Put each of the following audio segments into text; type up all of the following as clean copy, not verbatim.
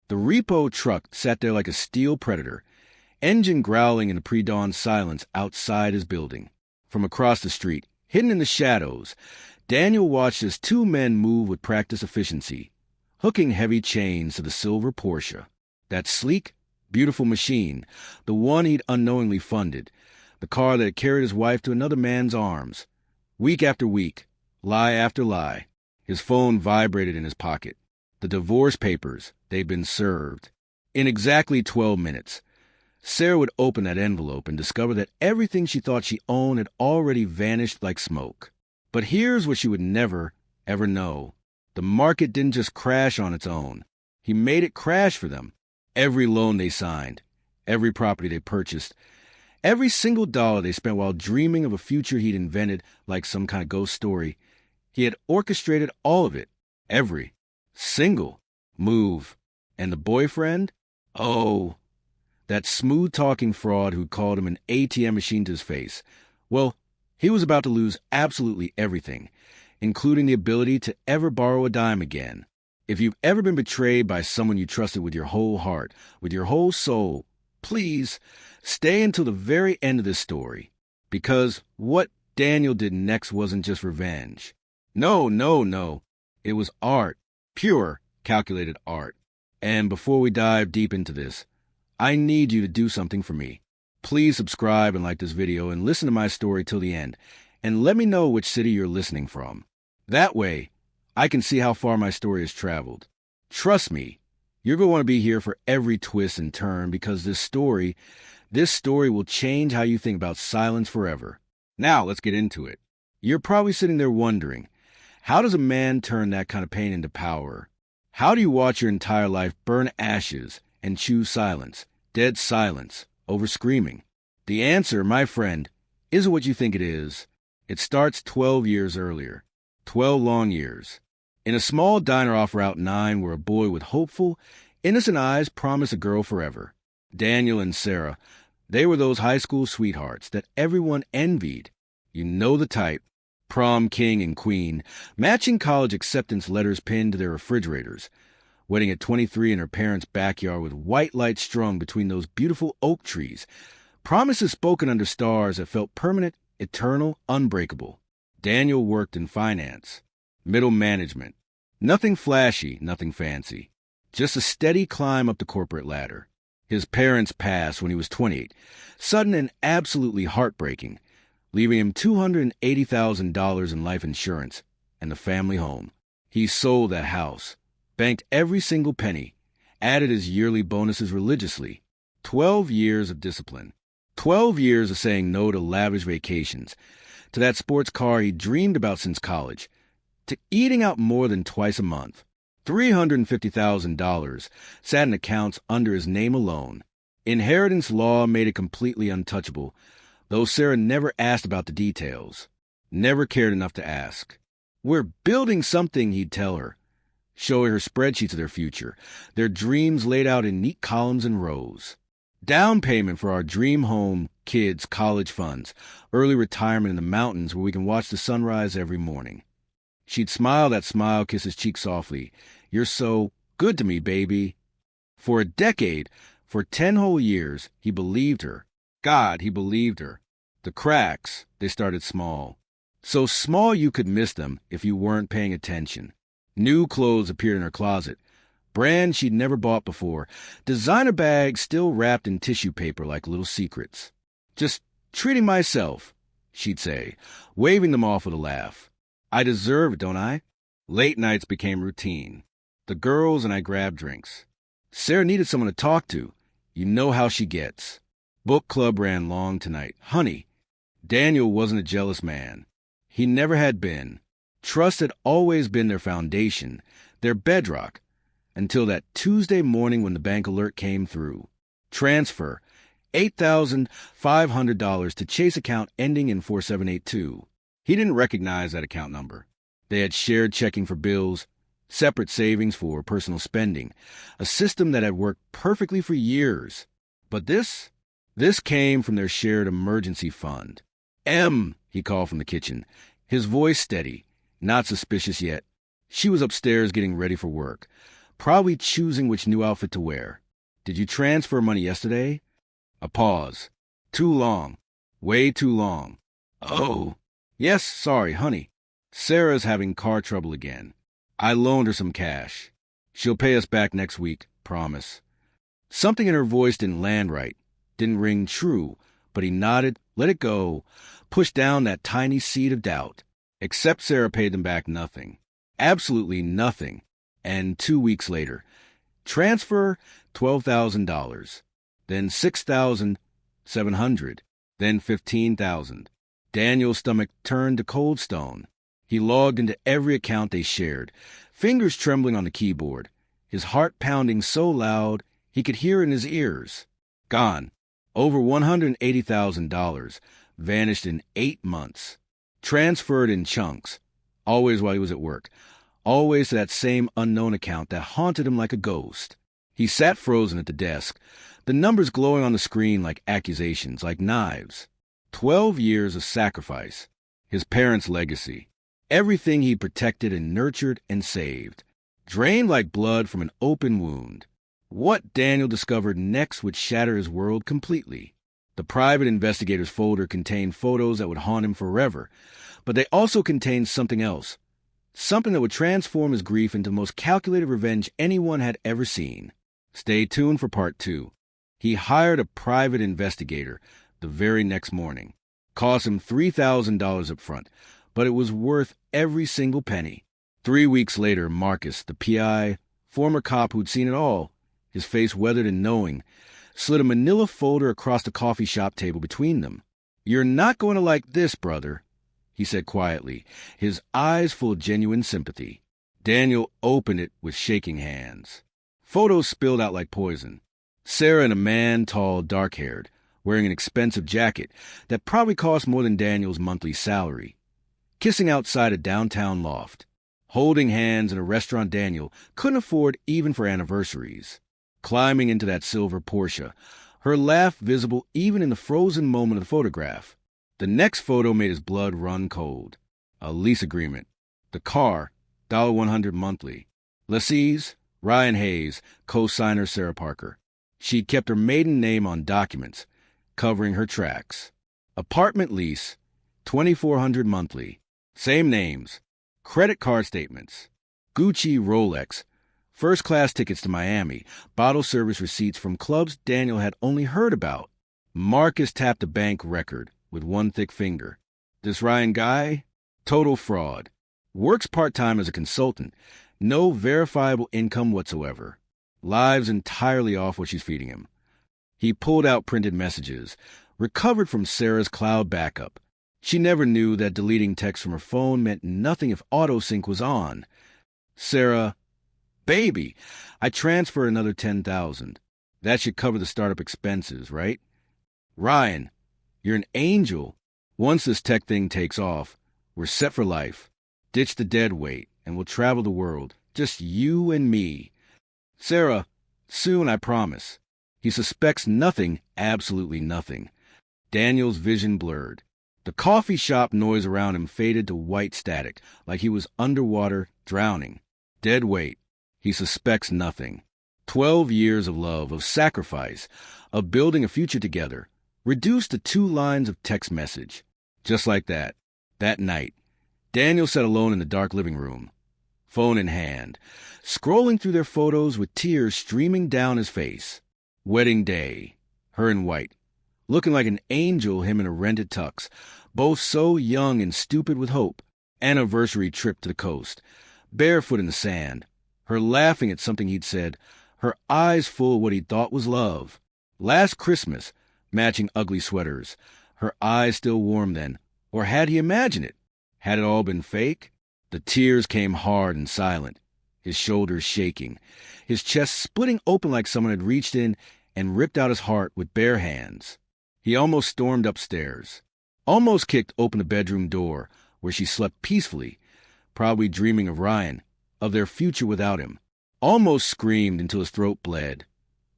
The repo truck sat there like a steel predator, engine growling in the pre-dawn silence outside his building. From across the street, hidden in the shadows, Daniel watched as two men move with practiced efficiency, hooking heavy chains to the silver Porsche. That sleek, beautiful machine, the one he'd unknowingly funded, the car that had carried his wife to another man's arms. Week after week, lie after lie, his phone vibrated in his pocket. The divorce papers, they'd been served. In exactly 12 minutes, Sarah would open that envelope and discover that everything she thought she owned had already vanished like smoke. But here's what she would never, ever know. The market didn't just crash on its own. He made it crash for them. Every loan they signed, every property they purchased, every single dollar they spent while dreaming of a future he'd invented like some kind of ghost story, he had orchestrated all of it. Every single move. And the boyfriend? Oh, that smooth-talking fraud who called him an ATM machine to his face. Well, he was about to lose absolutely everything, including the ability to ever borrow a dime again. If you've ever been betrayed by someone you trusted with your whole heart, with your whole soul, please stay until the very end of this story, because what Daniel did next wasn't just revenge. No. It was art, pure, calculated art. And before we dive deep into this, I need you to do something for me. Please subscribe and like this video and listen to my story till the end, and let me know which city you're listening from. That way, I can see how far my story has traveled. Trust me, you're going to want to be here for every twist and turn, because this story will change how you think about silence forever. Now, let's get into it. You're probably sitting there wondering, how does a man turn that kind of pain into power? How do you watch your entire life burn ashes and choose silence, dead silence, over screaming? The answer, my friend, isn't what you think it is. It starts 12 years earlier. 12 long years. In a small diner off Route 9 where a boy with hopeful, innocent eyes promised a girl forever. Daniel and Sarah, they were those high school sweethearts that everyone envied. You know the type. Prom king and queen, matching college acceptance letters pinned to their refrigerators, wedding at 23 in her parents' backyard with white lights strung between those beautiful oak trees, promises spoken under stars that felt permanent, eternal, unbreakable. Daniel worked in finance, middle management. Nothing flashy, nothing fancy. Just a steady climb up the corporate ladder. His parents passed when he was 28, sudden and absolutely heartbreaking, leaving him $280,000 in life insurance and the family home. He sold that house, banked every single penny, added his yearly bonuses religiously. 12 years of discipline. 12 years of saying no to lavish vacations, to that sports car he dreamed about since college, to eating out more than twice a month. $350,000 sat in accounts under his name alone. Inheritance law made it completely untouchable, though Sarah never asked about the details. Never cared enough to ask. We're building something, he'd tell her, showing her spreadsheets of their future, their dreams laid out in neat columns and rows. Down payment for our dream home, kids, college funds, early retirement in the mountains where we can watch the sunrise every morning. She'd smile that smile, kiss his cheek softly. You're so good to me, baby. For a decade, for 10 whole years, he believed her. God, he believed her. The cracks, they started small. So small you could miss them if you weren't paying attention. New clothes appeared in her closet. Brands she'd never bought before. Designer bags still wrapped in tissue paper like little secrets. Just treating myself, she'd say, waving them off with a laugh. I deserve it, don't I? Late nights became routine. The girls and I grabbed drinks. Sarah needed someone to talk to. You know how she gets. Book club ran long tonight. Honey, Daniel wasn't a jealous man. He never had been. Trust had always been their foundation, their bedrock, until that Tuesday morning when the bank alert came through. Transfer, $8,500 to Chase account ending in 4782. He didn't recognize that account number. They had shared checking for bills, separate savings for personal spending, a system that had worked perfectly for years. But this came from their shared emergency fund. "M," he called from the kitchen, his voice steady, not suspicious yet. She was upstairs getting ready for work. probably choosing which new outfit to wear. Did you transfer money yesterday? A pause. Too long. Way too long. Oh. Yes, sorry, honey. Sarah's having car trouble again. I loaned her some cash. She'll pay us back next week, promise. Something in her voice didn't land right, didn't ring true, but he nodded, let it go, pushed down that tiny seed of doubt. Except Sarah paid them back nothing. Absolutely nothing. And 2 weeks later, transfer $12,000, then $6,700, then $15,000. Daniel's stomach turned to cold stone. He logged into every account they shared, fingers trembling on the keyboard, his heart pounding so loud he could hear it in his ears. Gone. Over $180,000 vanished in 8 months. Transferred in chunks, always while he was at work, always to that same unknown account that haunted him like a ghost. He sat frozen at the desk, the numbers glowing on the screen like accusations, like knives. 12 years of sacrifice, his parents' legacy, everything he protected and nurtured and saved, drained like blood from an open wound. What Daniel discovered next would shatter his world completely. The private investigator's folder contained photos that would haunt him forever, but they also contained something else, something that would transform his grief into the most calculated revenge anyone had ever seen. Stay tuned for part 2. He hired a private investigator the very next morning. Cost him $3,000 up front, but it was worth every single penny. 3 weeks later, Marcus, the PI, former cop who'd seen it all, his face weathered and knowing, slid a manila folder across the coffee shop table between them. "You're not going to like this, brother," he said quietly, his eyes full of genuine sympathy. Daniel opened it with shaking hands. Photos spilled out like poison. Sarah and a man, tall, dark-haired, wearing an expensive jacket that probably cost more than Daniel's monthly salary, kissing outside a downtown loft, holding hands in a restaurant Daniel couldn't afford even for anniversaries, climbing into that silver Porsche, her laugh visible even in the frozen moment of the photograph. The next photo made his blood run cold. A lease agreement. The car, $100 monthly. Lessees, Ryan Hayes, co-signer Sarah Parker. She'd kept her maiden name on documents, covering her tracks. Apartment lease, $2,400 monthly. Same names. Credit card statements. Gucci, Rolex. First-class tickets to Miami. Bottle service receipts from clubs Daniel had only heard about. Marcus tapped a bank record with one thick finger. This Ryan guy? Total fraud. Works part-time as a consultant. No verifiable income whatsoever. Lives entirely off what she's feeding him. He pulled out printed messages, recovered from Sarah's cloud backup. She never knew that deleting text from her phone meant nothing if autosync was on. Sarah, "Baby, I transferred another $10,000. That should cover the startup expenses, right? Ryan, you're an angel. Once this tech thing takes off, we're set for life. Ditch the dead weight, and we'll travel the world. Just you and me. Sarah, soon, I promise." He suspects nothing, absolutely nothing. Daniel's vision blurred. The coffee shop noise around him faded to white static, like he was underwater, drowning. Dead weight. He suspects nothing. 12 years of love, of sacrifice, of building a future together, reduced to 2 lines of text message. Just like that. That night, Daniel sat alone in the dark living room, phone in hand, scrolling through their photos with tears streaming down his face. Wedding day, her in white, looking like an angel, him in a rented tux, both so young and stupid with hope. Anniversary trip to the coast, barefoot in the sand, her laughing at something he'd said, her eyes full of what he thought was love. Last Christmas, matching ugly sweaters, her eyes still warm then, or had he imagined it? Had it all been fake? The tears came hard and silent, his shoulders shaking, his chest splitting open like someone had reached in and ripped out his heart with bare hands. He almost stormed upstairs, almost kicked open the bedroom door where she slept peacefully, probably dreaming of Ryan, of their future without him, almost screamed until his throat bled,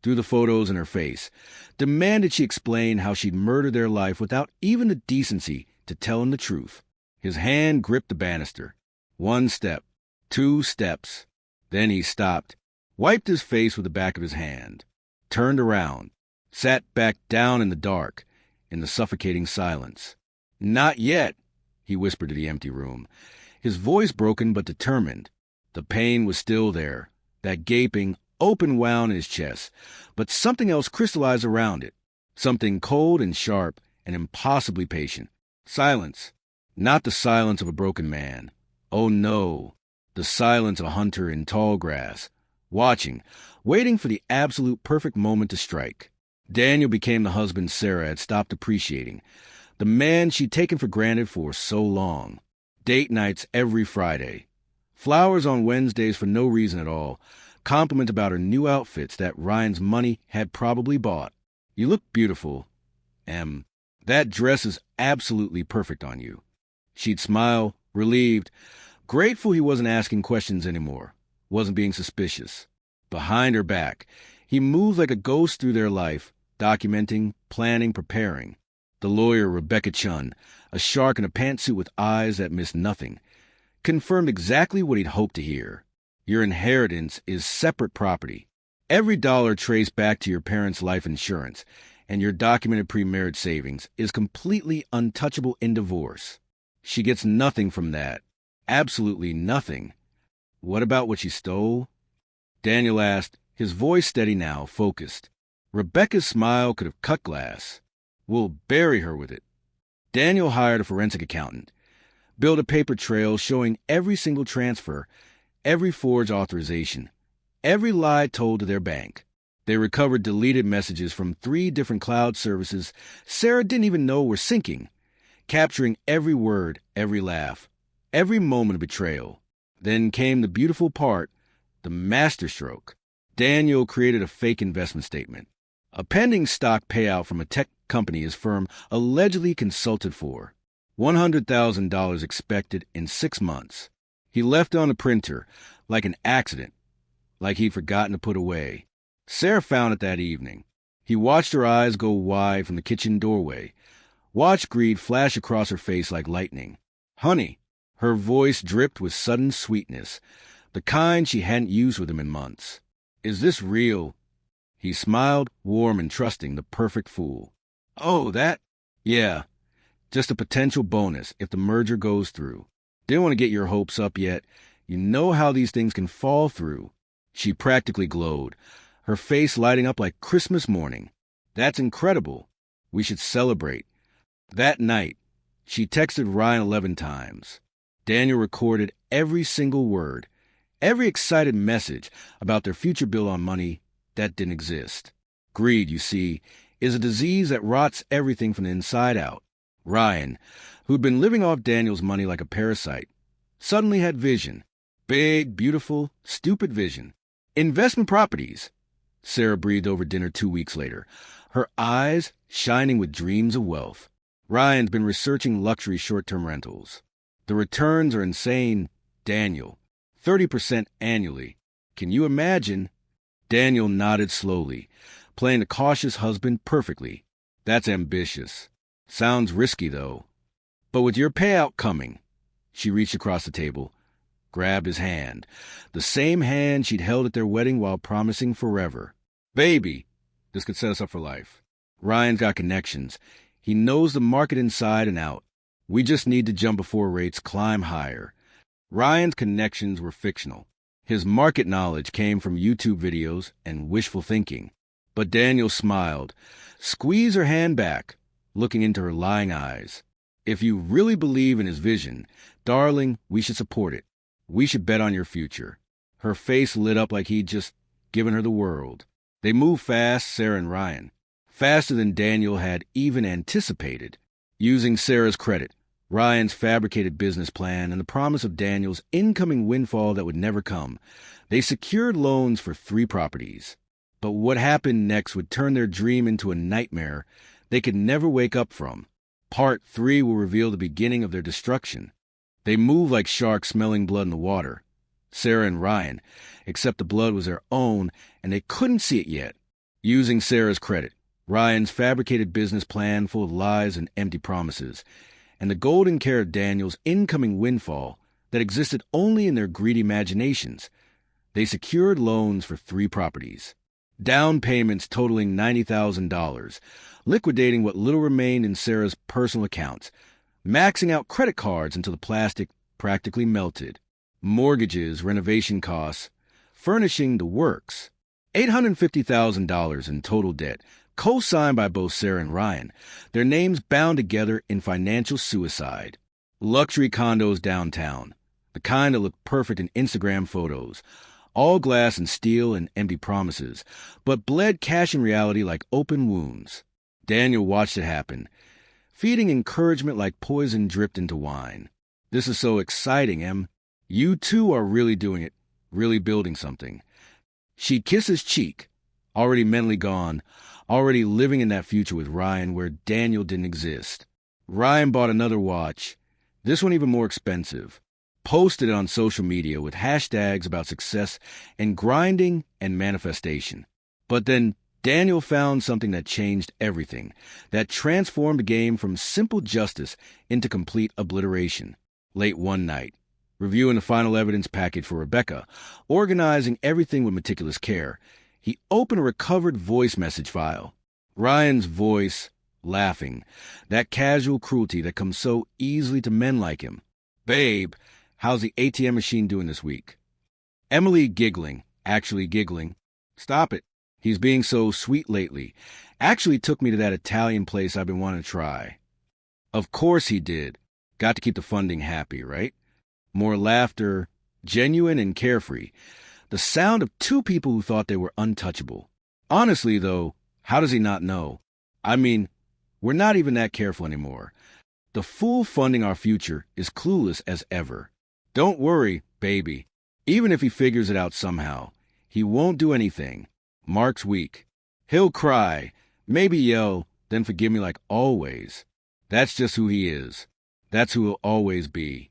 threw the photos in her face, demanded she explain how she'd murdered their life without even the decency to tell him the truth. His hand gripped the banister. 1 step, 2 steps. Then he stopped, wiped his face with the back of his hand, turned around, sat back down in the dark, in the suffocating silence. "Not yet," he whispered to the empty room, his voice broken but determined. The pain was still there, that gaping, open wound in his chest, but something else crystallized around it, something cold and sharp and impossibly patient. Silence. Not the silence of a broken man. Oh no, the silence of a hunter in tall grass, watching, waiting for the absolute perfect moment to strike. Daniel became the husband Sarah had stopped appreciating, the man she'd taken for granted for so long. Date nights every Friday. Flowers on Wednesdays for no reason at all. Compliment about her new outfits that Ryan's money had probably bought. "You look beautiful, Em. That dress is absolutely perfect on you." She'd smile, relieved, grateful he wasn't asking questions anymore, wasn't being suspicious. Behind her back, he moved like a ghost through their life, documenting, planning, preparing. The lawyer, Rebecca Chun, a shark in a pantsuit with eyes that missed nothing, confirmed exactly what he'd hoped to hear. Your inheritance is separate property. Every dollar traced back to your parents' life insurance, and your documented pre-marriage savings is completely untouchable in divorce. She gets nothing from that. Absolutely nothing. What about what she stole? Daniel asked, his voice steady now, focused. Rebecca's smile could have cut glass. "We'll bury her with it." Daniel hired a forensic accountant, built a paper trail showing every single transfer, every forged authorization, every lie told to their bank. They recovered deleted messages from 3 different cloud services Sarah didn't even know were syncing, capturing every word, every laugh, every moment of betrayal. Then came the beautiful part, the masterstroke. Daniel created a fake investment statement, a pending stock payout from a tech company his firm allegedly consulted for. $100,000 expected in 6 months. He left on the printer, like an accident, like he'd forgotten to put away. Sarah found it that evening. He watched her eyes go wide from the kitchen doorway, watched greed flash across her face like lightning. "Honey," her voice dripped with sudden sweetness, the kind she hadn't used with him in months. "Is this real?" He smiled, warm and trusting, the perfect fool. "Oh, that? Yeah. Just a potential bonus if the merger goes through. Didn't want to get your hopes up yet. You know how these things can fall through." She practically glowed, her face lighting up like Christmas morning. "That's incredible. We should celebrate." That night, she texted Ryan 11 times. Daniel recorded every single word, every excited message about their future bill on money that didn't exist. Greed, you see, is a disease that rots everything from the inside out. Ryan, who'd been living off Daniel's money like a parasite, suddenly had vision. Big, beautiful, stupid vision. "Investment properties," Sarah breathed over dinner 2 weeks later, her eyes shining with dreams of wealth. Ryan's been researching luxury short-term rentals. "The returns are insane, Daniel. 30% annually. Can you imagine?" Daniel nodded slowly, playing the cautious husband perfectly. "That's ambitious. Sounds risky, though. But with your payout coming," she reached across the table, grabbed his hand, the same hand she'd held at their wedding while promising forever. "Baby, this could set us up for life. Ryan's got connections. He knows the market inside and out. We just need to jump before rates climb higher." Ryan's connections were fictional. His market knowledge came from YouTube videos and wishful thinking. But Daniel smiled, squeezed her hand back, looking into her lying eyes. "If you really believe in his vision, darling, we should support it. We should bet on your future." Her face lit up like he'd just given her the world. They moved fast, Sarah and Ryan. Faster than Daniel had even anticipated. Using Sarah's credit, Ryan's fabricated business plan, and the promise of Daniel's incoming windfall that would never come, they secured loans for 3 properties. But what happened next would turn their dream into a nightmare they could never wake up from. Part 3 will reveal the beginning of their destruction. They moved like sharks smelling blood in the water. Sarah and Ryan, except the blood was their own, and they couldn't see it yet. Using Sarah's credit, Ryan's fabricated business plan full of lies and empty promises, and the golden care of Daniel's incoming windfall that existed only in their greedy imaginations, They secured loans for 3 properties, down payments totaling $90,000, liquidating what little remained in Sarah's personal accounts, maxing out credit cards until the plastic practically melted, mortgages, renovation costs, furnishing the works. $850,000 in total debt, co-signed by both Sarah and Ryan, their names bound together in financial suicide. Luxury condos downtown, the kind that look perfect in Instagram photos, all glass and steel and empty promises, but bled cash in reality like open wounds. Daniel watched it happen, feeding encouragement like poison dripped into wine. This is so exciting, Em. You too are really doing it, really building something. She'd kiss his cheek, already mentally gone, already living in that future with Ryan where Daniel didn't exist. Ryan bought another watch, this one even more expensive, posted it on social media with hashtags about success and grinding and manifestation. But then Daniel found something that changed everything, that transformed the game from simple justice into complete obliteration. Late one night, reviewing the final evidence package for Rebecca, organizing everything with meticulous care, he opened a recovered voice message file. Ryan's voice, laughing, that casual cruelty that comes so easily to men like him. "Babe, how's the ATM machine doing this week?" Emily giggling, actually giggling. "Stop it. He's being so sweet lately. Actually took me to that Italian place I've been wanting to try." Of course he did. Got to keep the funding happy, right? More laughter, genuine and carefree. The sound of 2 people who thought they were untouchable. Honestly, though, how does he not know? I mean, we're not even that careful anymore. The fool funding our future is clueless as ever. Don't worry, baby. Even if he figures it out somehow, he won't do anything. Mark's weak. He'll cry, maybe yell, then forgive me like always. That's just who he is. That's who he'll always be.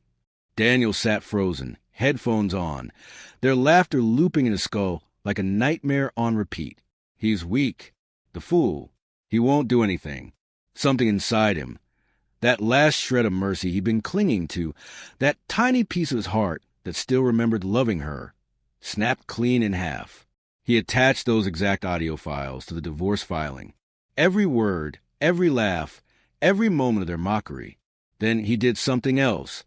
Daniel sat frozen, headphones on, their laughter looping in his skull like a nightmare on repeat. He's weak. The fool. He won't do anything. Something inside him, that last shred of mercy he'd been clinging to, that tiny piece of his heart that still remembered loving her, snapped clean in half. He attached those exact audio files to the divorce filing. Every word, every laugh, every moment of their mockery. Then he did something else,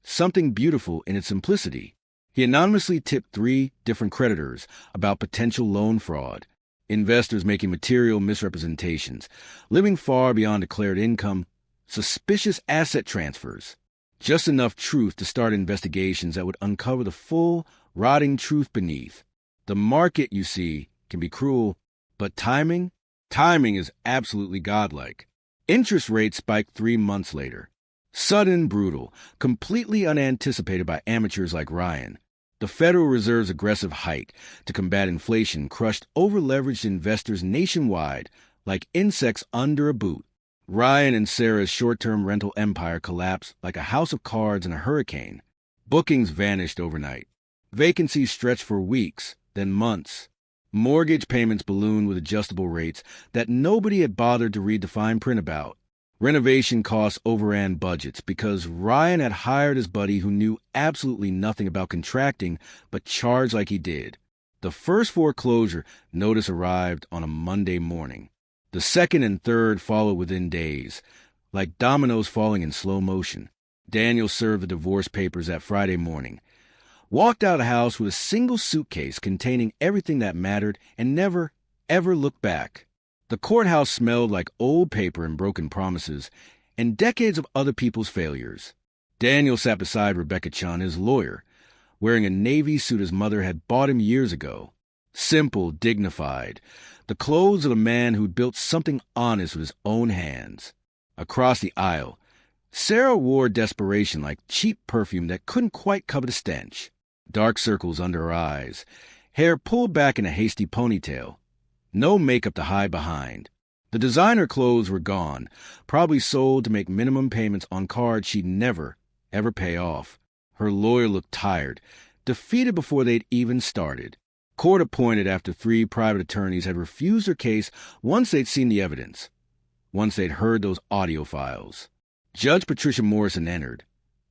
something beautiful in its simplicity. He anonymously tipped 3 different creditors about potential loan fraud, investors making material misrepresentations, living far beyond declared income, suspicious asset transfers. Just enough truth to start investigations that would uncover the full, rotting truth beneath. The market, you see, can be cruel, but timing is absolutely godlike. Interest rates spiked 3 months later. Sudden, brutal, completely unanticipated by amateurs like Ryan. The Federal Reserve's aggressive hike to combat inflation crushed over-leveraged investors nationwide like insects under a boot. Ryan and Sarah's short-term rental empire collapsed like a house of cards in a hurricane. Bookings vanished overnight. Vacancies stretched for weeks, then months. Mortgage payments ballooned with adjustable rates that nobody had bothered to read the fine print about. Renovation costs overran budgets because Ryan had hired his buddy who knew absolutely nothing about contracting but charged like he did. The first foreclosure notice arrived on a Monday morning. The second and third followed within days, like dominoes falling in slow motion. Daniel served the divorce papers that Friday morning, walked out of the house with a single suitcase containing everything that mattered, and never, ever looked back. The courthouse smelled like old paper and broken promises, and decades of other people's failures. Daniel sat beside Rebecca Chun, his lawyer, wearing a navy suit his mother had bought him years ago. Simple, dignified, the clothes of a man who'd built something honest with his own hands. Across the aisle, Sarah wore desperation like cheap perfume that couldn't quite cover the stench. Dark circles under her eyes, hair pulled back in a hasty ponytail. No makeup to hide behind. The designer clothes were gone, probably sold to make minimum payments on cards she'd never, ever pay off. Her lawyer looked tired, defeated before they'd even started. Court appointed after 3 private attorneys had refused her case once they'd seen the evidence, once they'd heard those audio files. Judge Patricia Morrison entered,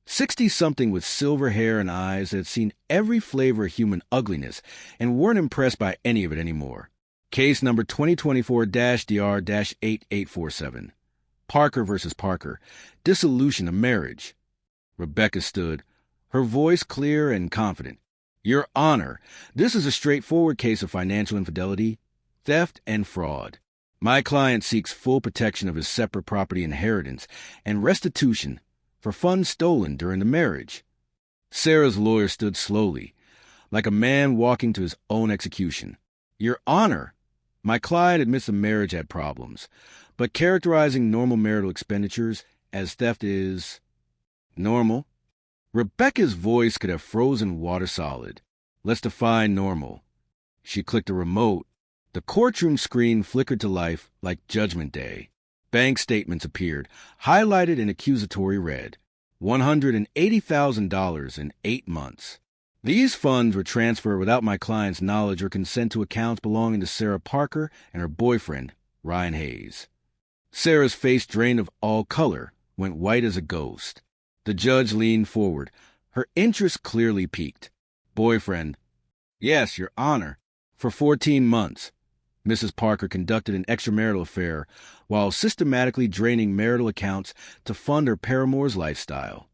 60-something with silver hair and eyes that had seen every flavor of human ugliness and weren't impressed by any of it anymore. Case number 2024-DR-8847. Parker versus Parker. Dissolution of marriage. Rebecca stood, her voice clear and confident. Your Honor, this is a straightforward case of financial infidelity, theft, and fraud. My client seeks full protection of his separate property inheritance and restitution for funds stolen during the marriage. Sarah's lawyer stood slowly, like a man walking to his own execution. Your Honor, my client admits the marriage had problems, but characterizing normal marital expenditures as theft is normal. Rebecca's voice could have frozen water solid. Let's define normal. She clicked a remote. The courtroom screen flickered to life like Judgment Day. Bank statements appeared, highlighted in accusatory red. $180,000 in 8 months. These funds were transferred without my client's knowledge or consent to accounts belonging to Sarah Parker and her boyfriend, Ryan Hayes. Sarah's face, drained of all color, went white as a ghost. The judge leaned forward, her interest clearly piqued. Boyfriend. Yes, Your Honor. For 14 months. Mrs. Parker conducted an extramarital affair while systematically draining marital accounts to fund her paramour's lifestyle.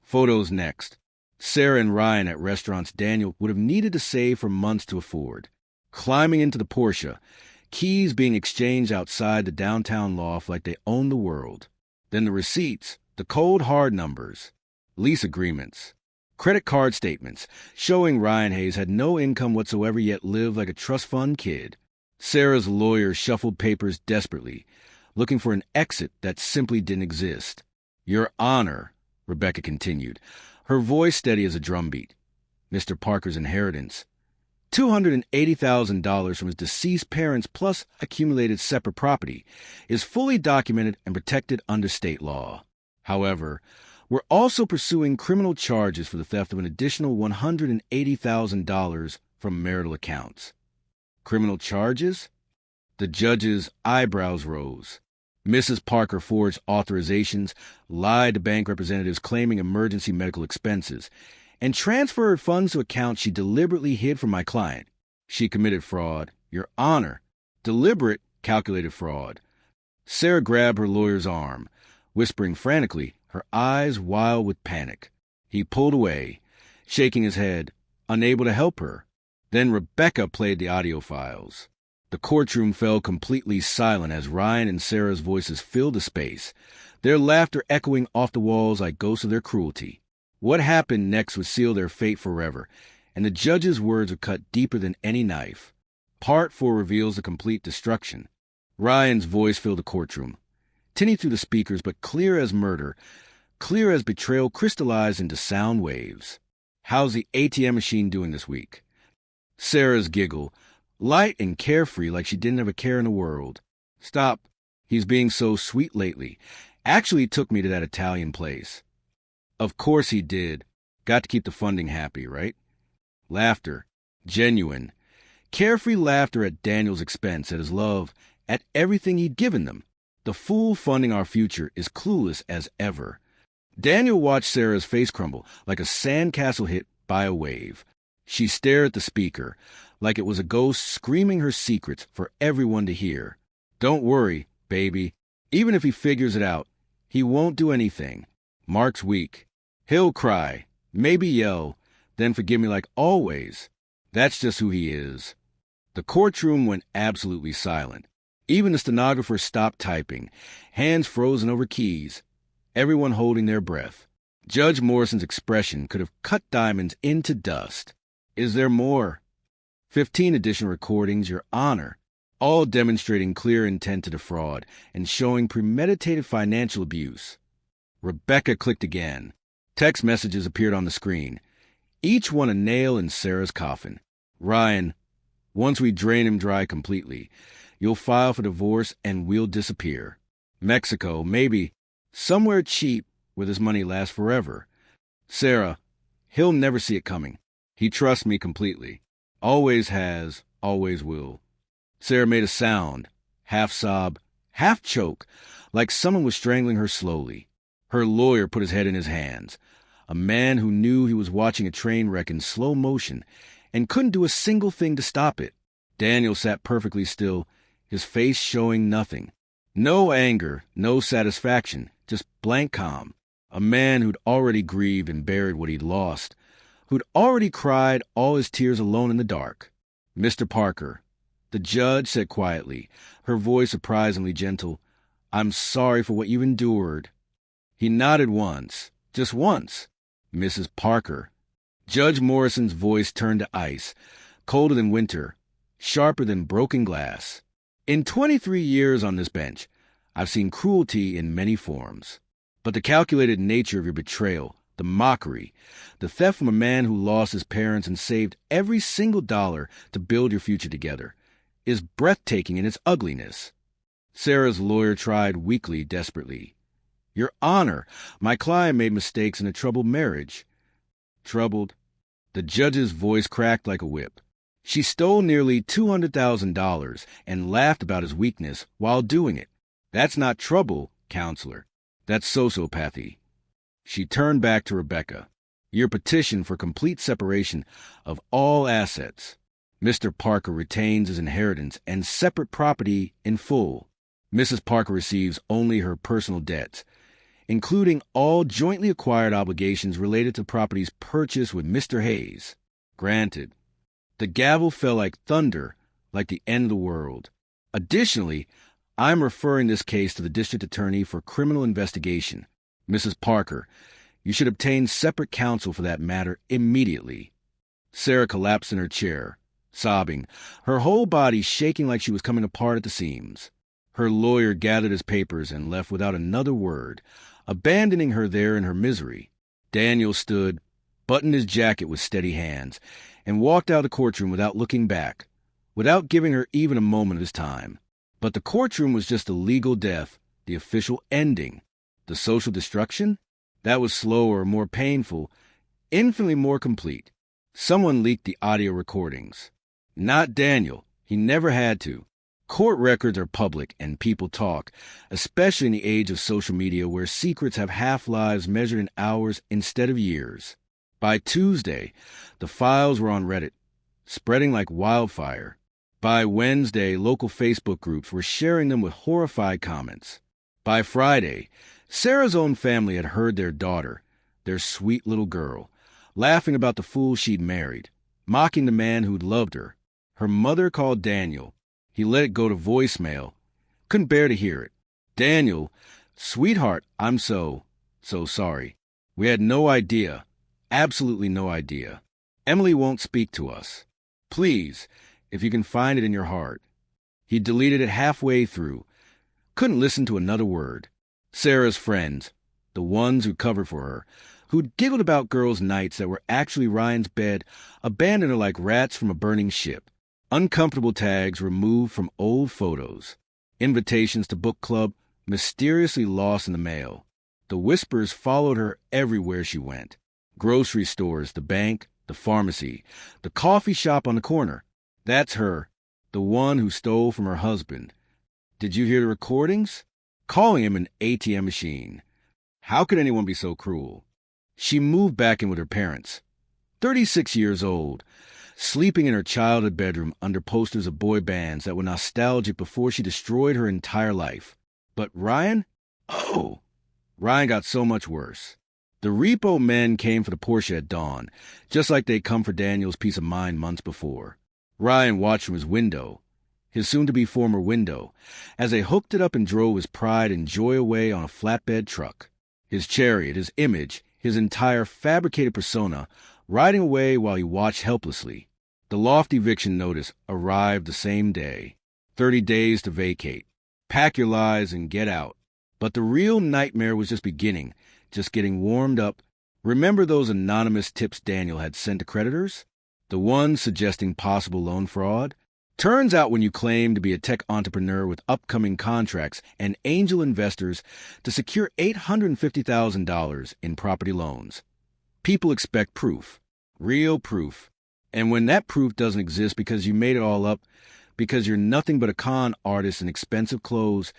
Photos next. Sarah and Ryan at restaurants Daniel would have needed to save for months to afford. Climbing into the Porsche, keys being exchanged outside the downtown loft like they owned the world. Then the receipts, the cold hard numbers, lease agreements, credit card statements showing Ryan Hayes had no income whatsoever yet lived like a trust fund kid. Sarah's lawyer shuffled papers desperately, looking for an exit that simply didn't exist. Your Honor, Rebecca continued, her voice steady as a drumbeat. Mr. Parker's inheritance, $280,000 from his deceased parents plus accumulated separate property, is fully documented and protected under state law. However, we're also pursuing criminal charges for the theft of an additional $180,000 from marital accounts. Criminal charges? The judge's eyebrows rose. Mrs. Parker forged authorizations, lied to bank representatives claiming emergency medical expenses, and transferred funds to accounts she deliberately hid from my client. She committed fraud. Your Honor, deliberate, calculated fraud. Sarah grabbed her lawyer's arm, whispering frantically, her eyes wild with panic. He pulled away, shaking his head, unable to help her. Then Rebecca played the audio files. The courtroom fell completely silent as Ryan and Sarah's voices filled the space, their laughter echoing off the walls like ghosts of their cruelty. What happened next would seal their fate forever, and the judge's words would cut deeper than any knife. Part 4 reveals the complete destruction. Ryan's voice filled the courtroom, tinny through the speakers but clear as murder, clear as betrayal crystallized into sound waves. How's the ATM machine doing this week? Sarah's giggle, light and carefree like she didn't have a care in the world. Stop. He's being so sweet lately. Actually took me to that Italian place. Of course he did. Got to keep the funding happy, right? Laughter. Genuine. Carefree laughter at Daniel's expense, at his love, at everything he'd given them. The fool funding our future is clueless as ever. Daniel watched Sarah's face crumble like a sandcastle hit by a wave. She stared at the speaker, like it was a ghost screaming her secrets for everyone to hear. Don't worry, baby. Even if he figures it out, he won't do anything. Mark's weak. He'll cry, maybe yell, then forgive me like always. That's just who he is. The courtroom went absolutely silent. Even the stenographer stopped typing, hands frozen over keys, everyone holding their breath. Judge Morrison's expression could have cut diamonds into dust. Is there more? 15 additional recordings, Your Honor, all demonstrating clear intent to defraud and showing premeditated financial abuse. Rebecca clicked again. Text messages appeared on the screen, each one a nail in Sarah's coffin. Ryan, once we drain him dry completely, you'll file for divorce and we'll disappear. Mexico, maybe, somewhere cheap where this money lasts forever. Sarah, he'll never see it coming. He trusts me completely. Always has, always will. Sarah made a sound, half sob, half choke, like someone was strangling her slowly. Her lawyer put his head in his hands. A man who knew he was watching a train wreck in slow motion and couldn't do a single thing to stop it. Daniel sat perfectly still, his face showing nothing. No anger, no satisfaction, just blank calm. A man who'd already grieved and buried what he'd lost, who'd already cried all his tears alone in the dark. "Mr. Parker," the judge said quietly, her voice surprisingly gentle, "I'm sorry for what you've endured." He nodded once, just once. "Mrs. Parker." Judge Morrison's voice turned to ice, colder than winter, sharper than broken glass. "In 23 years on this bench, I've seen cruelty in many forms. But the calculated nature of your betrayal, the mockery, the theft from a man who lost his parents and saved every single dollar to build your future together, is breathtaking in its ugliness." Sarah's lawyer tried weakly, desperately. "Your Honor, my client made mistakes in a troubled marriage." Troubled? The judge's voice cracked like a whip. "She stole nearly $200,000 and laughed about his weakness while doing it. That's not trouble, counselor. That's sociopathy." She turned back to Rebecca. "Your petition for complete separation of all assets. Mr. Parker retains his inheritance and separate property in full. Mrs. Parker receives only her personal debts, including all jointly acquired obligations related to properties purchased with Mr. Hayes." Granted. The gavel fell like thunder, like the end of the world. "Additionally, I'm referring this case to the district attorney for criminal investigation. Mrs. Parker, you should obtain separate counsel for that matter immediately." Sarah collapsed in her chair, sobbing, her whole body shaking like she was coming apart at the seams. Her lawyer gathered his papers and left without another word, abandoning her there in her misery. Daniel stood, buttoned his jacket with steady hands, and walked out of the courtroom without looking back, without giving her even a moment of his time. But the courtroom was just the legal death, the official ending. The social destruction? That was slower, more painful, infinitely more complete. Someone leaked the audio recordings. Not Daniel. He never had to. Court records are public and people talk, especially in the age of social media where secrets have half-lives measured in hours instead of years. By Tuesday, the files were on Reddit, spreading like wildfire. By Wednesday, local Facebook groups were sharing them with horrified comments. By Friday, Sarah's own family had heard their daughter, their sweet little girl, laughing about the fool she'd married, mocking the man who'd loved her. Her mother called Daniel. He let it go to voicemail. Couldn't bear to hear it. "Daniel, sweetheart, I'm so sorry. We had no idea, absolutely no idea. Emily won't speak to us. Please, if you can find it in your heart." He deleted it halfway through. Couldn't listen to another word. Sarah's friends, the ones who covered for her, who'd giggled about girls' nights that were actually Ryan's bed, abandoned her like rats from a burning ship. Uncomfortable tags removed from old photos. Invitations to book club mysteriously lost in the mail. The whispers followed her everywhere she went. Grocery stores, the bank, the pharmacy, the coffee shop on the corner. That's her, the one who stole from her husband. Did you hear the recordings? Calling him an ATM machine. How could anyone be so cruel? She moved back in with her parents. 36 years old, sleeping in her childhood bedroom under posters of boy bands that were nostalgic before she destroyed her entire life. But Ryan? Oh! Ryan got so much worse. The repo men came for the Porsche at dawn, just like they'd come for Daniel's peace of mind months before. Ryan watched from his window, his soon-to-be former window, as they hooked it up and drove his pride and joy away on a flatbed truck. His chariot, his image, his entire fabricated persona, riding away while he watched helplessly. The loft eviction notice arrived the same day. 30 days to vacate. Pack your lies and get out. But the real nightmare was just beginning, just getting warmed up. Remember those anonymous tips Daniel had sent to creditors? The ones suggesting possible loan fraud? Turns out when you claim to be a tech entrepreneur with upcoming contracts and angel investors to secure $850,000 in property loans, people expect proof. Real proof. And when that proof doesn't exist because you made it all up, because you're nothing but a con artist in expensive clothes,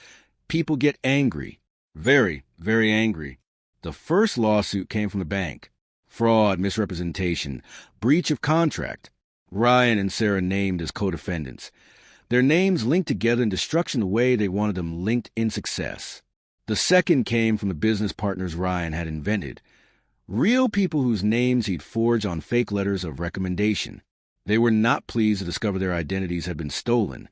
people get angry. Very, very angry. The first lawsuit came from the bank. fraud, misrepresentation, breach of contract. Ryan and Sarah named as co-defendants. Their names linked together in destruction the way they wanted them linked in success. The second came from the business partners Ryan had invented. Real people whose names he'd forged on fake letters of recommendation. They were not pleased to discover their identities had been stolen.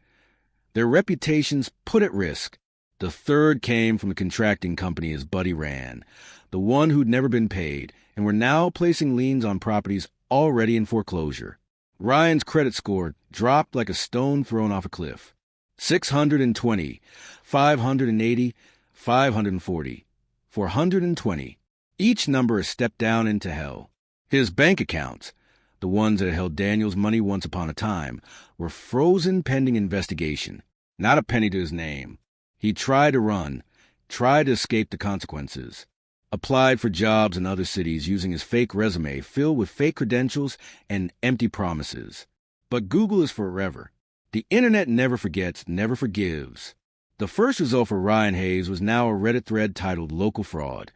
Their reputations put at risk. The third came from the contracting company his buddy ran, the one who'd never been paid, and were now placing liens on properties already in foreclosure. Ryan's credit score dropped like a stone thrown off a cliff. 620, 580, 540, 420. Each number a step down into hell. His bank accounts, the ones that held Daniel's money once upon a time, were frozen pending investigation. Not a penny to his name. He tried to run, tried to escape the consequences. Applied for jobs in other cities using his fake resume filled with fake credentials and empty promises. But Google is forever. The internet never forgets, never forgives. The first result for Ryan Hayes was now a Reddit thread titled Local Fraud.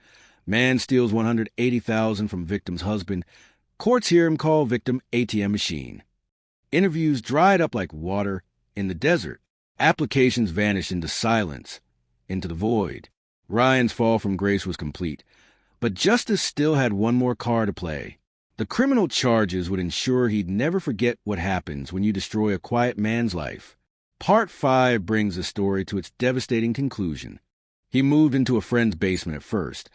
Man steals $180,000 from victim's husband. Courts hear him call victim ATM machine. Interviews dried up like water in the desert. Applications vanished into silence, into the void. Ryan's fall from grace was complete, but justice still had one more card to play. The criminal charges would ensure he'd never forget what happens when you destroy a quiet man's life. Part 5 brings the story to its devastating conclusion. He moved into a friend's basement at first,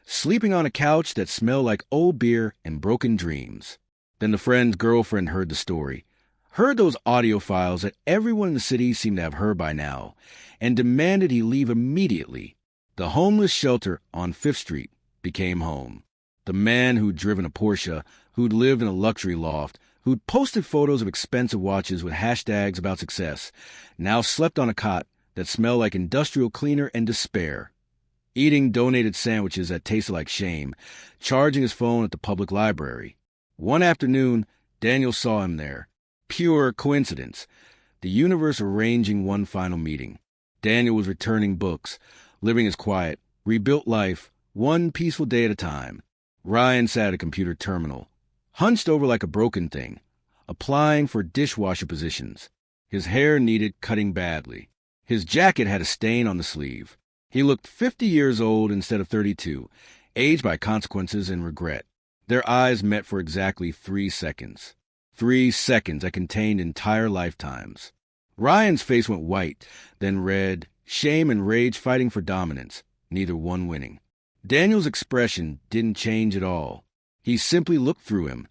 sleeping on a couch that smelled like old beer and broken dreams. Then the friend's girlfriend heard the story, heard those audio files that everyone in the city seemed to have heard by now, and demanded he leave immediately. The homeless shelter on 5th Street became home. The man who'd driven a Porsche, who'd lived in a luxury loft, who'd posted photos of expensive watches with hashtags about success, now slept on a cot that smelled like industrial cleaner and despair, eating donated sandwiches that tasted like shame, charging his phone at the public library. One afternoon, Daniel saw him there. Pure coincidence. The universe arranging one final meeting. Daniel was returning books, living his quiet, rebuilt life, one peaceful day at a time. Ryan sat at a computer terminal, hunched over like a broken thing, applying for dishwasher positions. His hair needed cutting badly. His jacket had a stain on the sleeve. He looked 50 years old instead of 32, aged by consequences and regret. Their eyes met for exactly 3 seconds. 3 seconds that contained entire lifetimes. Ryan's face went white, then red, shame and rage fighting for dominance, neither one winning. Daniel's expression didn't change at all. He simply looked through him,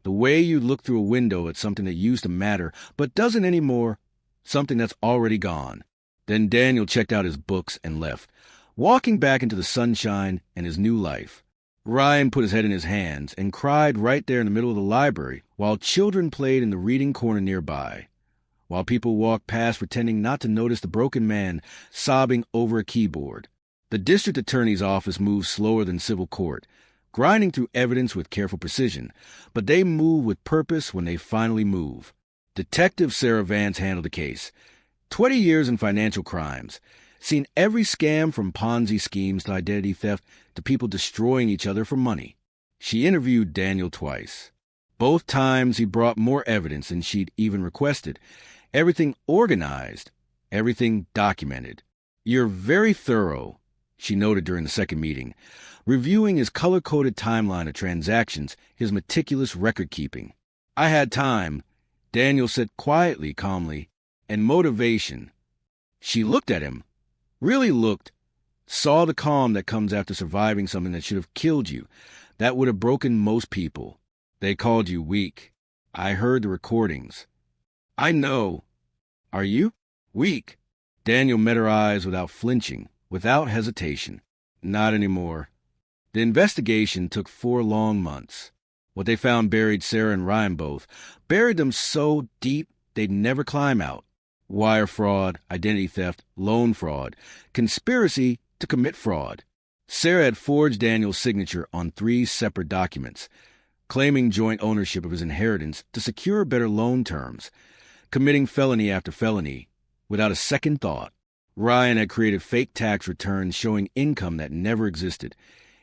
the way you look through a window at something that used to matter but doesn't anymore, something that's already gone. Then Daniel checked out his books and left, walking back into the sunshine and his new life. Ryan put his head in his hands and cried right there in the middle of the library while children played in the reading corner nearby, while people walked past pretending not to notice the broken man sobbing over a keyboard. The district attorney's office moved slower than civil court, grinding through evidence with careful precision, but they move with purpose when they finally move. Detective Sarah Vance handled the case. 20 years in financial crimes, seen every scam from Ponzi schemes to identity theft to people destroying each other for money. She interviewed Daniel twice. Both times he brought more evidence than she'd even requested. Everything organized, everything documented. "You're very thorough," she noted during the second meeting, reviewing his color-coded timeline of transactions, his meticulous record-keeping. "I had time," Daniel said quietly, calmly, "and motivation." She looked at him, really looked, saw the calm that comes after surviving something that should have killed you, that would have broken most people. "They called you weak. I heard the recordings." "I know." "Are you?" "Weak." Daniel met her eyes without flinching, without hesitation. "Not anymore." The investigation took 4 long months. What they found buried Sarah and Ryan both, buried them so deep they'd never climb out. Wire fraud, identity theft, loan fraud, conspiracy to commit fraud. Sarah had forged Daniel's signature on 3 separate documents, claiming joint ownership of his inheritance to secure better loan terms, committing felony after felony, without a second thought. Ryan had created fake tax returns showing income that never existed,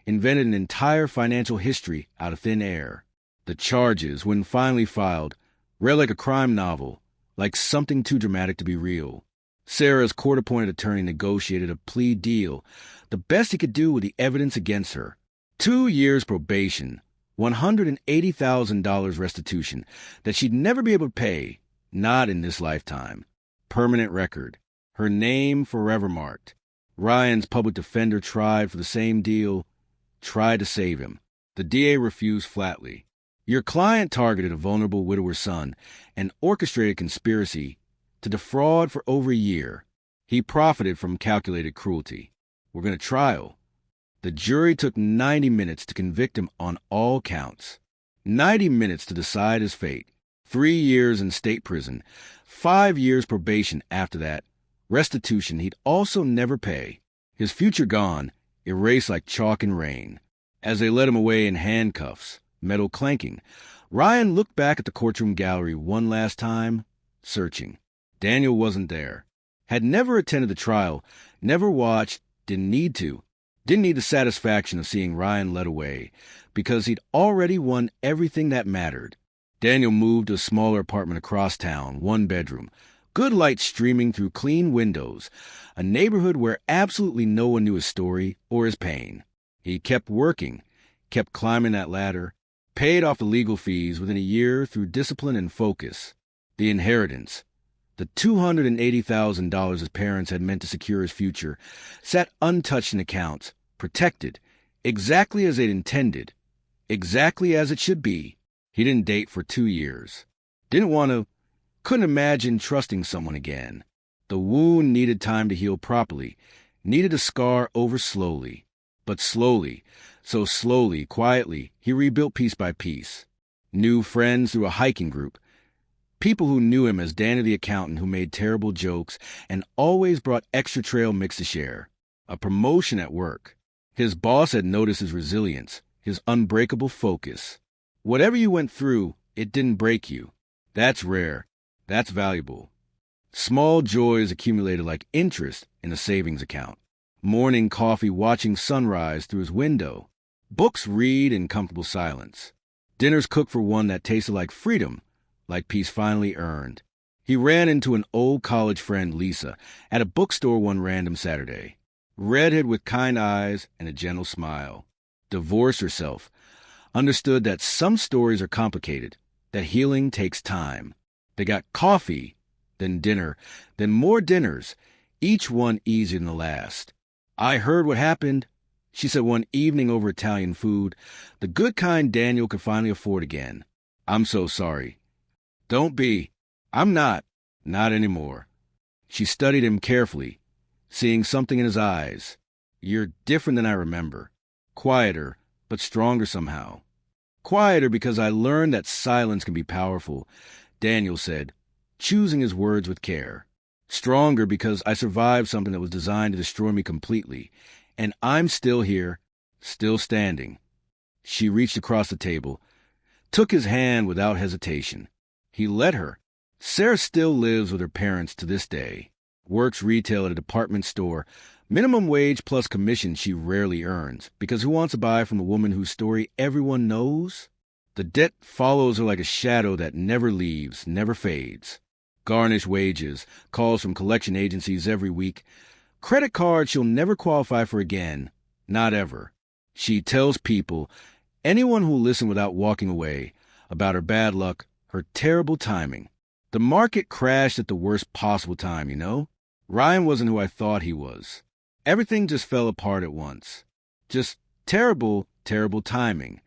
invented an entire financial history out of thin air. The charges, when finally filed, read like a crime novel, like something too dramatic to be real. Sarah's court-appointed attorney negotiated a plea deal, the best he could do with the evidence against her. 2 years probation, $180,000 restitution that she'd never be able to pay, not in this lifetime. Permanent record. Her name forever marked. Ryan's public defender tried for the same deal, tried to save him. The DA refused flatly. Your client targeted a vulnerable widower's son and orchestrated conspiracy to defraud for over a year. He profited from calculated cruelty. We're going to trial. The jury took 90 minutes to convict him on all counts. 90 minutes to decide his fate. 3 years in state prison, 5 years probation after that, restitution he'd also never pay. His future gone, erased like chalk and rain. As they led him away in handcuffs, metal clanking, Ryan looked back at the courtroom gallery one last time, searching. Daniel wasn't there. Had never attended the trial, never watched, didn't need to. Didn't need the satisfaction of seeing Ryan led away, because he'd already won everything that mattered. Daniel moved to a smaller apartment across town, 1 bedroom. Good light streaming through clean windows. A neighborhood where absolutely no one knew his story or his pain. He kept working, kept climbing that ladder, paid off the legal fees within a year through discipline and focus. The inheritance, the $280,000 his parents had meant to secure his future, sat untouched in accounts, protected, exactly as they'd intended, exactly as it should be. He didn't date for 2 years. Didn't want to, couldn't imagine trusting someone again. The wound needed time to heal properly, needed to scar over slowly. But slowly, so slowly, quietly, he rebuilt piece by piece. New friends through a hiking group. People who knew him as Danny the accountant who made terrible jokes and always brought extra trail mix to share. A promotion at work. His boss had noticed his resilience, his unbreakable focus. Whatever you went through, it didn't break you. That's rare. That's valuable. Small joys accumulated like interest in a savings account. Morning coffee watching sunrise through his window. Books read in comfortable silence. Dinners cooked for one that tasted like freedom, like peace finally earned. He ran into an old college friend, Lisa, at a bookstore one random Saturday. Redhead with kind eyes and a gentle smile. Divorced herself. Understood that some stories are complicated, that healing takes time. They got coffee, then dinner, then more dinners, each one easier than the last. I heard what happened, she said one evening over Italian food, the good kind Daniel could finally afford again. I'm so sorry. Don't be. I'm not anymore. She studied him carefully, seeing something in his eyes. You're different than I remember. Quieter, but stronger somehow. Quieter because I learned that silence can be powerful, Daniel said, choosing his words with care. Stronger because I survived something that was designed to destroy me completely, and I'm still here, still standing. She reached across the table, took his hand without hesitation. He let her. Sarah still lives with her parents to this day, works retail at a department store, minimum wage plus commission she rarely earns, because who wants to buy from a woman whose story everyone knows? The debt follows her like a shadow that never leaves, never fades. Garnished wages, calls from collection agencies every week. Credit cards she'll never qualify for again, not ever. She tells people, anyone who'll listen without walking away, about her bad luck, her terrible timing. The market crashed at the worst possible time, you know? Ryan wasn't who I thought he was. Everything just fell apart at once. Just terrible, terrible timing.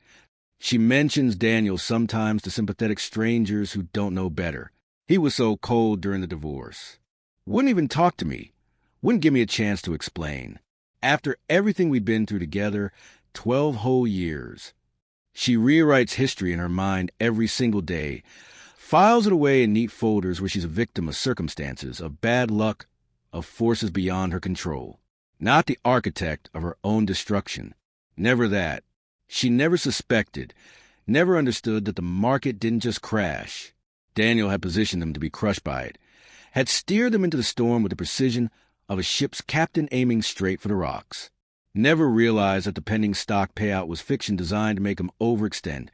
She mentions Daniel sometimes to sympathetic strangers who don't know better. He was so cold during the divorce. Wouldn't even talk to me. Wouldn't give me a chance to explain. After everything we'd been through together, 12 whole years. She rewrites history in her mind every single day, files it away in neat folders where she's a victim of circumstances, of bad luck, of forces beyond her control. Not the architect of her own destruction. Never that. She never suspected, never understood that the market didn't just crash. Daniel had positioned them to be crushed by it, had steered them into the storm with the precision of a ship's captain aiming straight for the rocks. Never realized that the pending stock payout was fiction designed to make them overextend,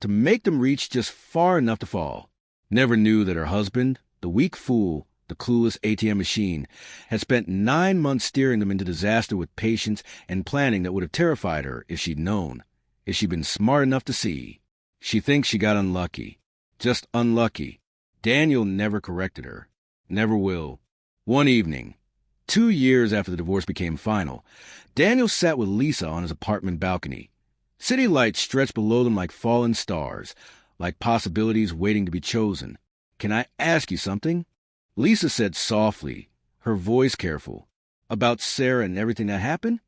to make them reach just far enough to fall. Never knew that her husband, the weak fool, the clueless ATM machine, had spent 9 months steering them into disaster with patience and planning that would have terrified her if she'd known, if she'd been smart enough to see. She thinks she got unlucky. Just unlucky. Daniel never corrected her. Never will. One evening, 2 years after the divorce became final, Daniel sat with Lisa on his apartment balcony. City lights stretched below them like fallen stars, like possibilities waiting to be chosen. "Can I ask you something?" Lisa said softly, her voice careful. "About Sarah and everything that happened?"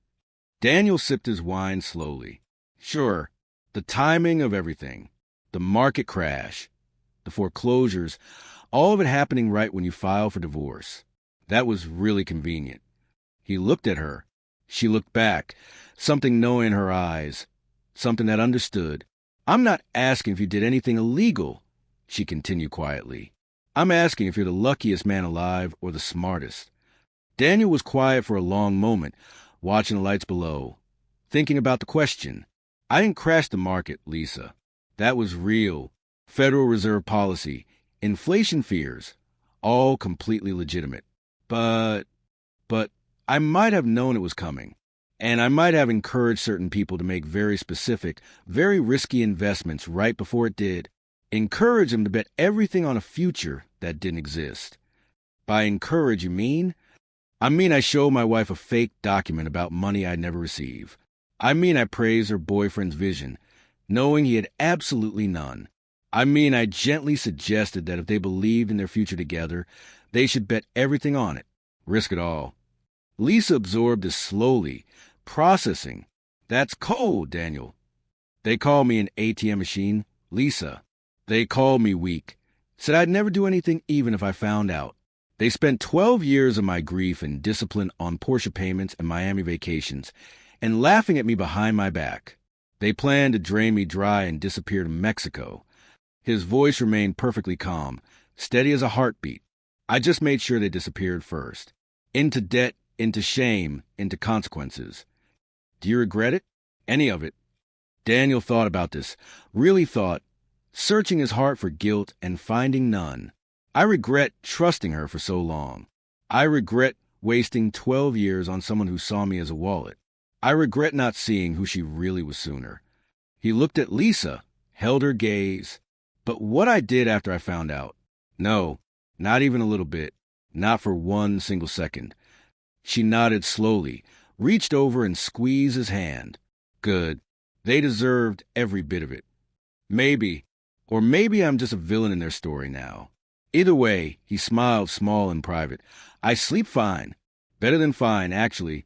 Daniel sipped his wine slowly. "Sure. The timing of everything. The market crash. The foreclosures. All of it happening right when you file for divorce. That was really convenient." He looked at her. She looked back, something knowing in her eyes, something that understood. "I'm not asking if you did anything illegal," she continued quietly. "I'm asking if you're the luckiest man alive or the smartest." Daniel was quiet for a long moment, watching the lights below, thinking about the question. "I didn't crash the market, Lisa. That was real. Federal Reserve policy, inflation fears, all completely legitimate. But I might have known it was coming, and I might have encouraged certain people to make very specific, very risky investments right before it did. Encourage them to bet everything on a future that didn't exist." "By encourage, you mean?" "I mean I showed my wife a fake document about money I'd never receive. I mean I praised her boyfriend's vision, knowing he had absolutely none. I mean I gently suggested that if they believed in their future together, they should bet everything on it, risk it all." Lisa absorbed this slowly, processing. "That's cold, Daniel." "They call me an ATM machine, Lisa. They called me weak. Said I'd never do anything even if I found out. They spent 12 years of my grief and discipline on Porsche payments and Miami vacations, and laughing at me behind my back. They planned to drain me dry and disappear to Mexico." His voice remained perfectly calm, steady as a heartbeat. "I just made sure they disappeared first. Into debt, into shame, into consequences. Do you regret it? Any of it?" Daniel thought about this, really thought, searching his heart for guilt and finding none. "I regret trusting her for so long. I regret wasting 12 years on someone who saw me as a wallet. I regret not seeing who she really was sooner." He looked at Lisa, held her gaze. "But what I did after I found out? No, not even a little bit. Not for one single second." She nodded slowly, reached over and squeezed his hand. "Good. They deserved every bit of it. Maybe, or maybe I'm just a villain in their story now. Either way," he smiled small and private, "I sleep fine. Better than fine, actually.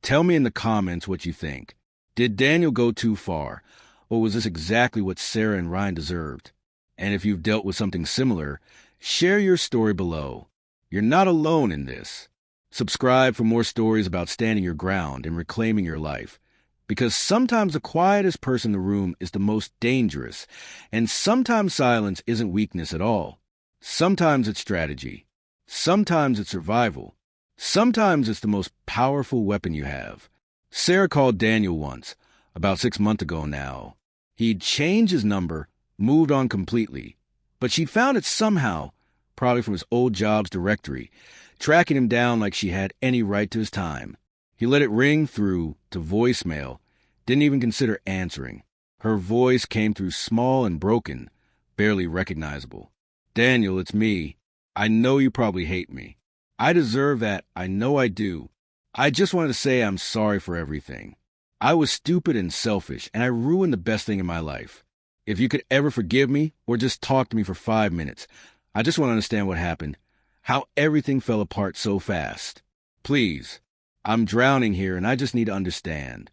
Tell me in the comments what you think. Did Daniel go too far, or was this exactly what Sarah and Ryan deserved? And if you've dealt with something similar, share your story below. You're not alone in this. Subscribe for more stories about standing your ground and reclaiming your life. Because sometimes the quietest person in the room is the most dangerous, and sometimes silence isn't weakness at all. Sometimes it's strategy. Sometimes it's survival. Sometimes it's the most powerful weapon you have. Sarah called Daniel once, about 6 months ago now. He'd changed his number, moved on completely, but she'd found it somehow, probably from his old job's directory, tracking him down like she had any right to his time. He let it ring through to voicemail, didn't even consider answering. Her voice came through small and broken, barely recognizable. "Daniel, it's me. I know you probably hate me. I deserve that, I know I do. I just wanted to say I'm sorry for everything. I was stupid and selfish, and I ruined the best thing in my life. If you could ever forgive me, or just talk to me for 5 minutes, I just want to understand what happened. How everything fell apart so fast. Please. I'm drowning here and I just need to understand."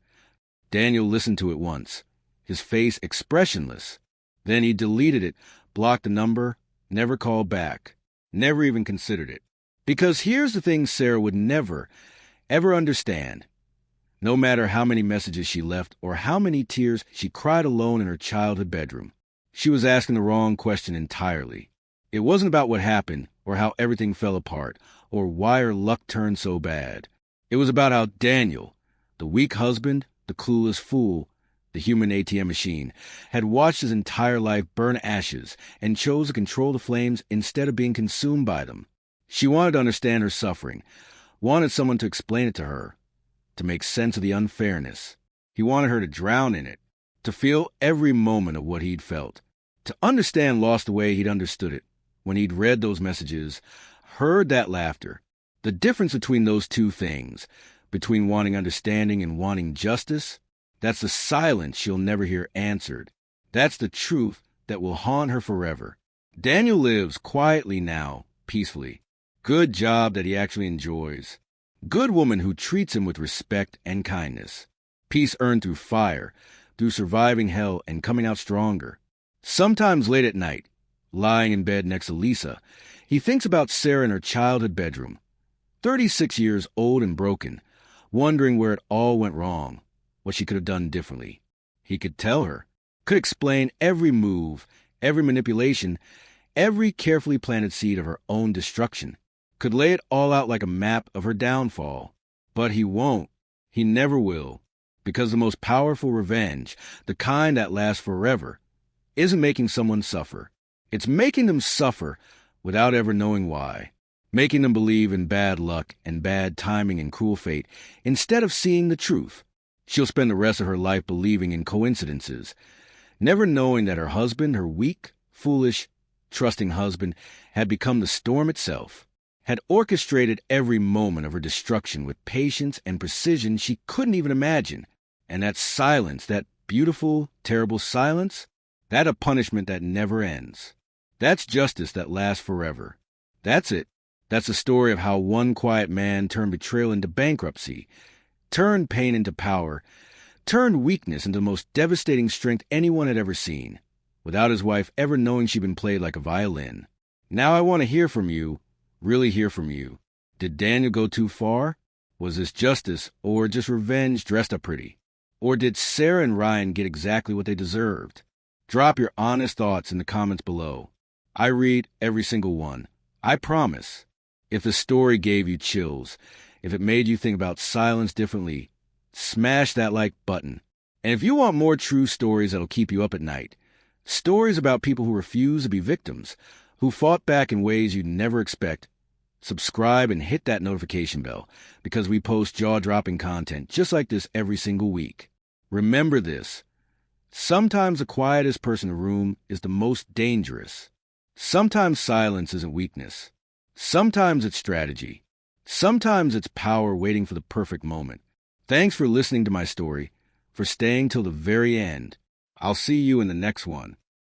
Daniel listened to it once, his face expressionless. Then he deleted it, blocked the number, never called back, never even considered it. Because here's the thing Sarah would never, ever understand. No matter how many messages she left or how many tears she cried alone in her childhood bedroom, she was asking the wrong question entirely. It wasn't about what happened or how everything fell apart or why her luck turned so bad. It was about how Daniel, The weak husband, the clueless fool, the human ATM machine, had watched his entire life burn ashes and chose to control the flames instead of being consumed by them. She wanted to understand her suffering, wanted someone to explain it to her, to make sense of the unfairness. He wanted her to drown in it, to feel every moment of what he'd felt, to understand lost the way he'd understood it when he'd read those messages, heard that laughter. The difference between those two things, between wanting understanding and wanting justice, that's the silence she'll never hear answered. That's the truth that will haunt her forever. Daniel lives quietly now, peacefully. Good job that he actually enjoys. Good woman who treats him with respect and kindness. Peace earned through fire, through surviving hell and coming out stronger. Sometimes late at night, lying in bed next to Lisa, he thinks about Sarah in her childhood bedroom, 36 years old and broken, wondering where it all went wrong, what she could have done differently. He could tell her, could explain every move, every manipulation, every carefully planted seed of her own destruction, could lay it all out like a map of her downfall. But he won't. He never will. Because the most powerful revenge, the kind that lasts forever, isn't making someone suffer. It's making them suffer without ever knowing why. Making them believe in bad luck and bad timing and cruel fate instead of seeing the truth. She'll spend the rest of her life believing in coincidences, never knowing that her husband, her weak, foolish, trusting husband, had become the storm itself, had orchestrated every moment of her destruction with patience and precision she couldn't even imagine. And that silence, that beautiful, terrible silence, that a punishment that never ends. That's justice that lasts forever. That's it. That's the story of how one quiet man turned betrayal into bankruptcy, turned pain into power, turned weakness into the most devastating strength anyone had ever seen, without his wife ever knowing she'd been played like a violin. Now I want to hear from you, really hear from you. Did Daniel go too far? Was this justice or just revenge dressed up pretty? Or did Sarah and Ryan get exactly what they deserved? Drop your honest thoughts in the comments below. I read every single one. I promise. If the story gave you chills, if it made you think about silence differently, smash that like button. And if you want more true stories that'll keep you up at night, stories about people who refuse to be victims, who fought back in ways you'd never expect, subscribe and hit that notification bell because we post jaw-dropping content just like this every single week. Remember this. Sometimes the quietest person in the room is the most dangerous. Sometimes silence isn't weakness. Sometimes it's strategy. Sometimes it's power waiting for the perfect moment. Thanks for listening to my story, for staying till the very end. I'll see you in the next one.